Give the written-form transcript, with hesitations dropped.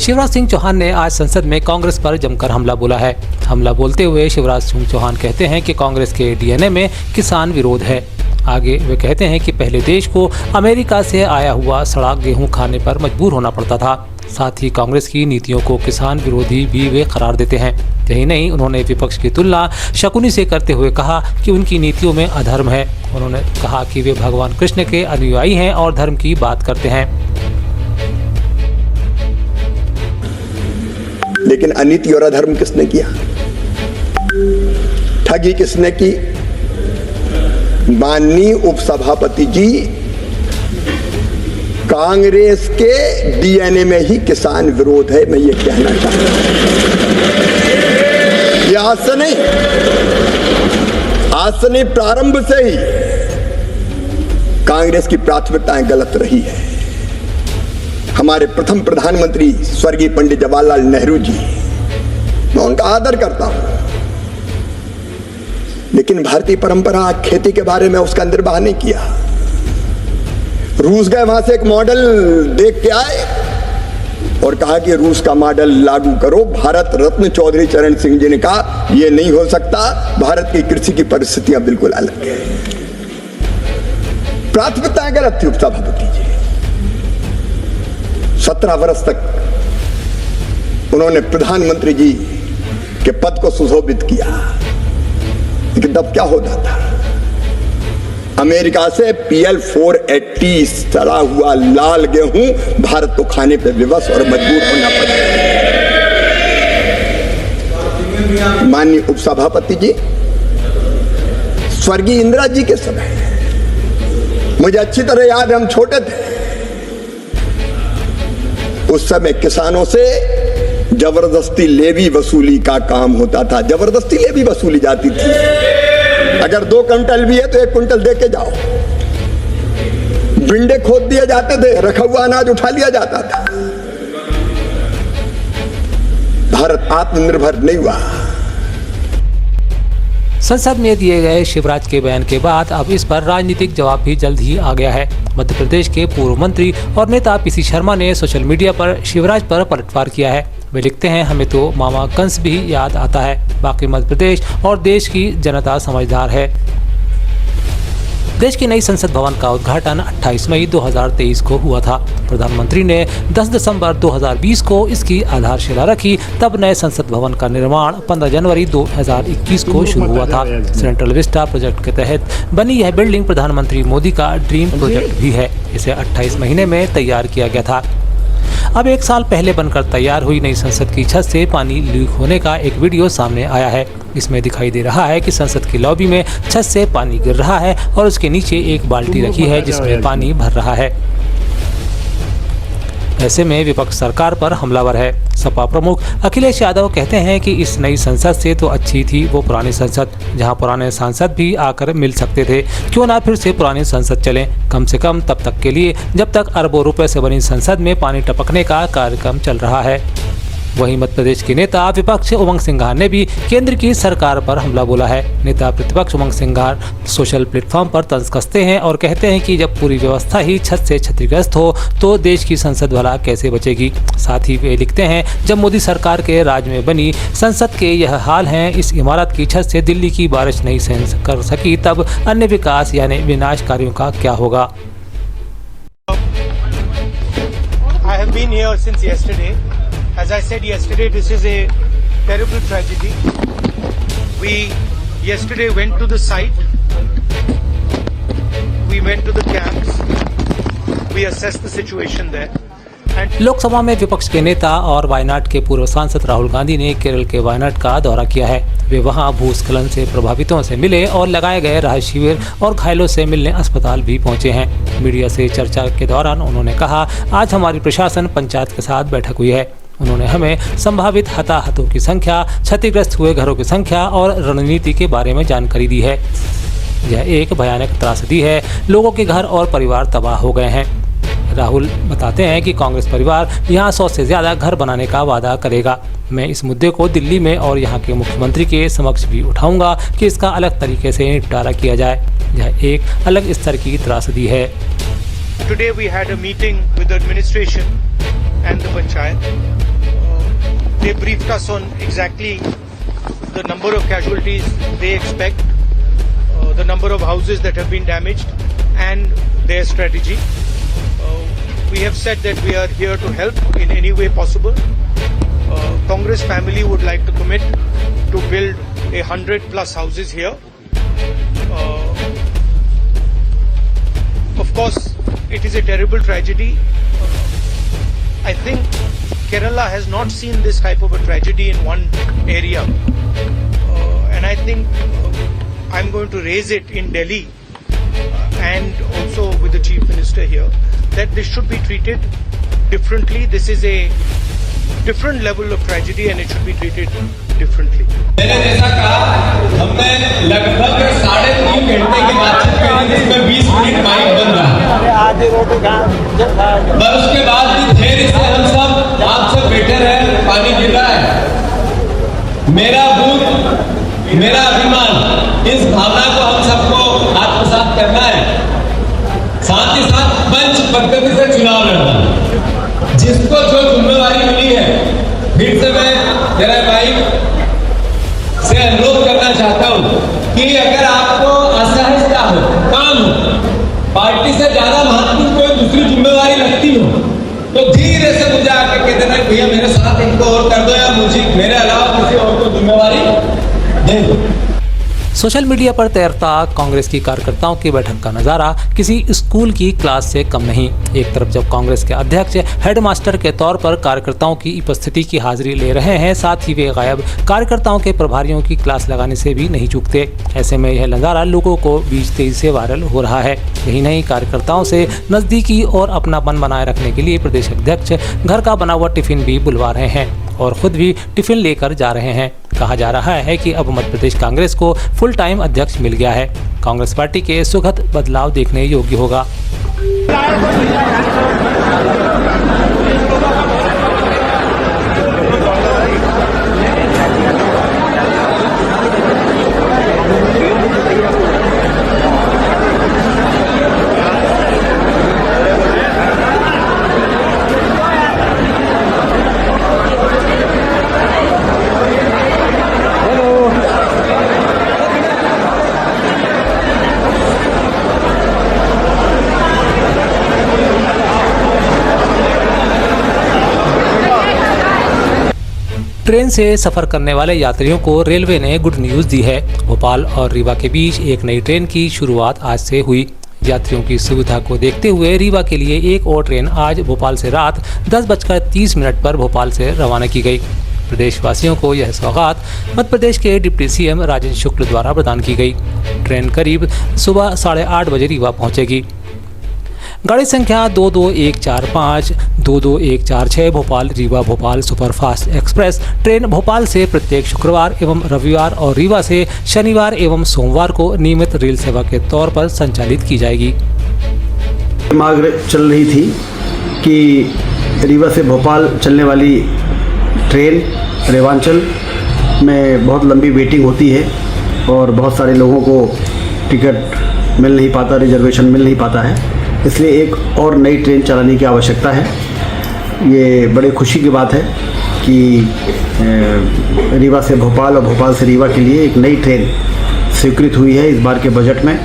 शिवराज सिंह चौहान ने आज संसद में कांग्रेस पर जमकर हमला बोला है। हमला बोलते हुए शिवराज सिंह चौहान कहते हैं कि कांग्रेस के डीएनए में किसान विरोध है। आगे वे कहते हैं कि पहले देश को अमेरिका से आया हुआ सड़ा गेहूं खाने पर मजबूर होना पड़ता था। साथ ही कांग्रेस की नीतियों को किसान विरोधी भी वे करार देते हैं। यही नहीं, उन्होंने विपक्ष की तुलना शकुनी से करते हुए कहा कि उनकी नीतियों में अधर्म है। उन्होंने कहा कि वे भगवान कृष्ण के अनुयायी हैं और धर्म की बात करते हैं। लेकिन अनीति और अधर्म किसने किया? ठगी किसने की? माननीय उपसभापति जी, कांग्रेस के डीएनए में ही किसान विरोध है। मैं ये कहना चाहता हूं। ये आज से नहीं, प्रारंभ से ही कांग्रेस की प्राथमिकताएं गलत रही है। हमारे प्रथम प्रधानमंत्री स्वर्गीय पंडित जवाहरलाल नेहरू जी, मैं उनका आदर करता हूं, लेकिन भारतीय परंपरा खेती के बारे में उसका निर्वाह नहीं किया। रूस गए, वहां से एक मॉडल देख के आए और कहा कि रूस का मॉडल लागू करो। भारत रत्न चौधरी चरण सिंह जी ने कहा यह नहीं हो सकता, भारत की कृषि की परिस्थितियां बिल्कुल अलग है। प्राथमिकताएं गलत थी उपसभापति जी। 17 वर्ष तक उन्होंने प्रधानमंत्री जी के पद को सुशोभित किया, लेकिन तब क्या होता था? अमेरिका से PL 480 सड़ा हुआ लाल गेहूं भारत को खाने पे विवश और मजबूर होना पड़ा। माननीय उपसभापति जी, स्वर्गीय इंदिरा जी के समय, मुझे अच्छी तरह याद है, हम छोटे थे, उस समय किसानों से जबरदस्ती लेवी वसूली का काम होता था। जबरदस्ती लेवी वसूली जाती थी। अगर 2 क्विंटल भी है तो 1 क्विंटल दे के जाओ। बिंडे खोद दिए जाते थे, रखा हुआ अनाज उठा लिया जाता था। भारत आत्मनिर्भर नहीं हुआ। संसद में दिए गए शिवराज के बयान के बाद अब इस पर राजनीतिक जवाब भी जल्द ही आ गया है। मध्य प्रदेश के पूर्व मंत्री और नेता PC शर्मा ने सोशल मीडिया पर शिवराज पर पलटवार किया है। वे लिखते हैं, हमें तो मामा कंस भी याद आता है। बाकी मध्य प्रदेश और देश की जनता समझदार है। देश की नई संसद भवन का उद्घाटन 28 मई 2023 को हुआ था। प्रधानमंत्री ने 10 दिसंबर 2020 को इसकी आधारशिला रखी। तब नए संसद भवन का निर्माण 15 जनवरी 2021 को शुरू हुआ था। सेंट्रल विस्टा प्रोजेक्ट के तहत बनी यह बिल्डिंग प्रधानमंत्री मोदी का ड्रीम प्रोजेक्ट भी है। इसे 28 महीने में तैयार किया गया था। अब 1 साल पहले बनकर तैयार हुई नई संसद की छत से पानी लीक होने का एक वीडियो सामने आया है। इसमें दिखाई दे रहा है कि संसद की लॉबी में छत से पानी गिर रहा है और उसके नीचे एक बाल्टी रखी है जिसमें पानी भर रहा है। ऐसे में विपक्ष सरकार पर हमलावर है। सपा प्रमुख अखिलेश यादव कहते हैं कि इस नई संसद से तो अच्छी थी वो पुरानी संसद, जहां पुराने सांसद भी आकर मिल सकते थे। क्यों ना फिर से पुरानी संसद चले, कम से कम तब तक के लिए जब तक अरबों रुपए से बनी संसद में पानी टपकने का कार्यक्रम चल रहा है। वहीं मध्य प्रदेश के नेता विपक्ष उमंग सिंघार ने भी केंद्र की सरकार पर हमला बोला है। नेता प्रतिपक्ष उमंग सिंघार सोशल प्लेटफॉर्म पर तंज कसते हैं और कहते हैं कि जब पूरी व्यवस्था ही छत से क्षतिग्रस्त हो तो देश की संसद भला कैसे बचेगी। साथ ही वे लिखते हैं, जब मोदी सरकार के राज में बनी संसद के यह हाल हैं, इस इमारत की छत से दिल्ली की बारिश नहीं सहन कर सकी, तब अन्य विकास यानी विनाश कार्यों का क्या होगा। I have been here since yesterday. As I said yesterday, this is a terrible tragedy. We yesterday went to the site. We went to the camps. We assessed the situation there. Lok Sabha में विपक्ष के नेता और वायनाड के पूर्व सांसद राहुल गांधी ने केरल के वायनाड का दौरा किया है। वे वहां भूस्खलन से प्रभावितों से मिले और लगाए गए राहत शिविर और घायलों से मिलने अस्पताल भी पहुंचे हैं। मीडिया से चर्चा के दौरान उन्होंने कहा, आज हमारी प्रशासन पंचायत के साथ बैठक हुई है। उन्होंने हमें संभावित हताहतों की संख्या, क्षतिग्रस्त हुए घरों की संख्या और रणनीति के बारे में जानकारी दी है। यह एक भयानक त्रासदी है, लोगों के घर और परिवार तबाह हो गए हैं। राहुल बताते हैं कि कांग्रेस परिवार यहां 100 से ज्यादा घर बनाने का वादा करेगा। मैं इस मुद्दे को दिल्ली में और यहां के मुख्यमंत्री के समक्ष भी उठाऊंगा कि इसका अलग तरीके से निपटारा किया जाए। यह एक अलग स्तर की त्रासदी है। Today we had a meeting with the administration and the panchayat. they briefed us on exactly the number of casualties they expect, the number of houses that have been damaged, and their strategy. We have said that we are here to help in any way possible. Congress family would like to commit to build 100+ houses here. Of course, it is a terrible tragedy. I think Kerala has not seen this type of a tragedy in one area. And I think I'm going to raise it in Delhi and also with the Chief Minister here, that this should be treated differently. This is a different level of tragedy and it should be treated differently. मैंने जैसा कहा, हमने लगभग 3.5 घंटे की बातचीत करी जिसमें 20 मिनट माइक बंद रहा। पर उसके बाद भी धैर्य से हम सब आपसे बैठे रहे, पानी गिर रहा है। मेरा बूथ, मेरा अभिमान, इस भावना को हम सबको आत्मसात करना है। साथ ही साथ पंच पद्धति से चुनाव लड़ना, जिसको जो जिम्मेवारी मिली है, फिर से मैं मेरा भाई से अनुरोध करना चाहता हूं कि अगर आपको असहजता हो, काम हो, पार्टी से ज्यादा महत्वपूर्ण कोई दूसरी जिम्मेवारी लगती हो, तो धीरे से मुझे आके कह देना भैया मेरे साथ इनको और कर दो या मुझे मेरे अलावा किसी और को जिम्मेवारी दे दो। सोशल मीडिया पर तैरता कांग्रेस की कार्यकर्ताओं की बैठक का नज़ारा किसी स्कूल की क्लास से कम नहीं। एक तरफ जब कांग्रेस के अध्यक्ष हेडमास्टर के तौर पर कार्यकर्ताओं की उपस्थिति की हाजिरी ले रहे हैं, साथ ही वे गायब कार्यकर्ताओं के प्रभारियों की क्लास लगाने से भी नहीं चूकते। ऐसे में यह नज़ारा लोगों को बीच तेजी से वायरल हो रहा है। यही नहीं, कार्यकर्ताओं से नज़दीकी और अपनापन बनाए रखने के लिए प्रदेश अध्यक्ष घर का बना हुआ टिफिन भी बुलवा रहे हैं और खुद भी टिफिन लेकर जा रहे हैं। कहा जा रहा है कि अब मध्य प्रदेश कांग्रेस को फुल टाइम अध्यक्ष मिल गया है। कांग्रेस पार्टी के सुखद बदलाव देखने योग्य होगा। ट्रेन से सफर करने वाले यात्रियों को रेलवे ने गुड न्यूज़ दी है। भोपाल और रीवा के बीच एक नई ट्रेन की शुरुआत आज से हुई। यात्रियों की सुविधा को देखते हुए रीवा के लिए एक और ट्रेन आज भोपाल से रात 10:30 पर भोपाल से रवाना की गई। प्रदेशवासियों को यह सौगात मध्य प्रदेश के डिप्टी सीएम राजेंद्र शुक्ल द्वारा प्रदान की गई। ट्रेन करीब सुबह 8:30 बजे रीवा पहुंचेगी। गाड़ी संख्या 22145 22146 Bhopal Rewa Bhopal superfast express train Bhopal से प्रत्येक शुक्रवार एवं रविवार और रीवा से शनिवार एवं सोमवार को नियमित रेल सेवा के तौर पर संचालित की जाएगी। मांग चल रही थी कि रीवा से भोपाल चलने वाली ट्रेन रेवांचल में बहुत लंबी वेटिंग होती है और बहुत सारे लोगों को टिकट मिल नहीं पाता, रिजर्वेशन मिल नहीं पाता है, इसलिए एक और नई ट्रेन चलाने की आवश्यकता है। ये बड़े खुशी की बात है कि रीवा से भोपाल और भोपाल से रीवा के लिए एक नई ट्रेन स्वीकृत हुई है इस बार के बजट में।